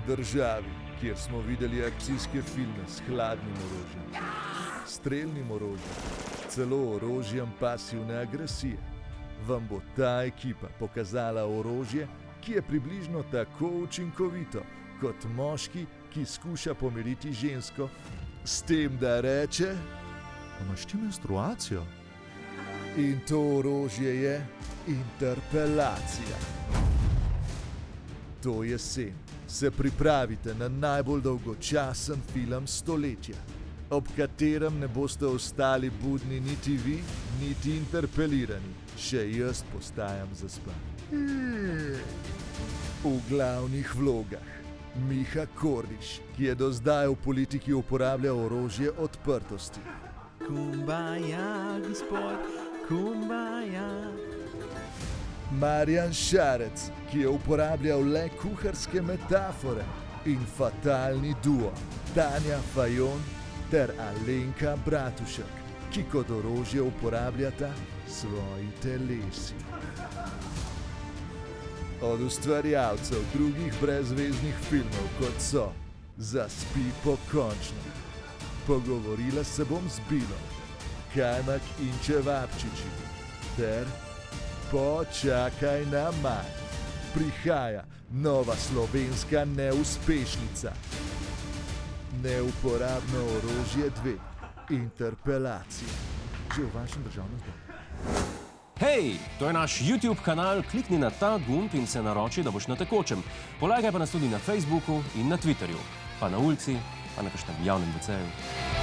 državi, kjer smo videli akcijske filme s hladnim orožjem, strelnim orožjem, celo orožjem pasivne agresije, vam bo ta ekipa pokazala orožje, ki je približno tako učinkovito kot moški, ki skuša pomiriti žensko, s tem, da reče: "Imaš ti menstruacijo?" In to orožje je interpelacija. To jesen se pripravite na najbolj dolgočasen film stoletja, ob katerem ne boste ostali budni niti vi, niti interpelirani. Še jaz postajam zaspan. V glavnih vlogah Miha Kordiš, ki je do zdaj v politiki uporabljal orožje odprtosti. Kumbaya, gospod, kumbaya. Marjan Šarec, ki je uporabljal le kuharske metafore, in fatalni duo Tanja Fajon ter Alenka Bratušek, ki kot orožje uporabljata svoji telesi. Od ustvarjalcev drugih brezveznih filmov, kot so Zaspi pokončno, Pogovorila se bom z Bilo, Kajmak in čevapčiči ter Počakaj na maj, prihaja nova slovenska neuspešnica. Neuporabno orožje 2. Interpelacija. Že v vašem državnem zboru. Hej, to je naš YouTube kanal, klikni na ta gumb in se naroči, da boš na tekočem. Polajkaj pa nas tudi na Facebooku in na Twitterju, pa na ulici, pa na kakšnem javnem WC-ju.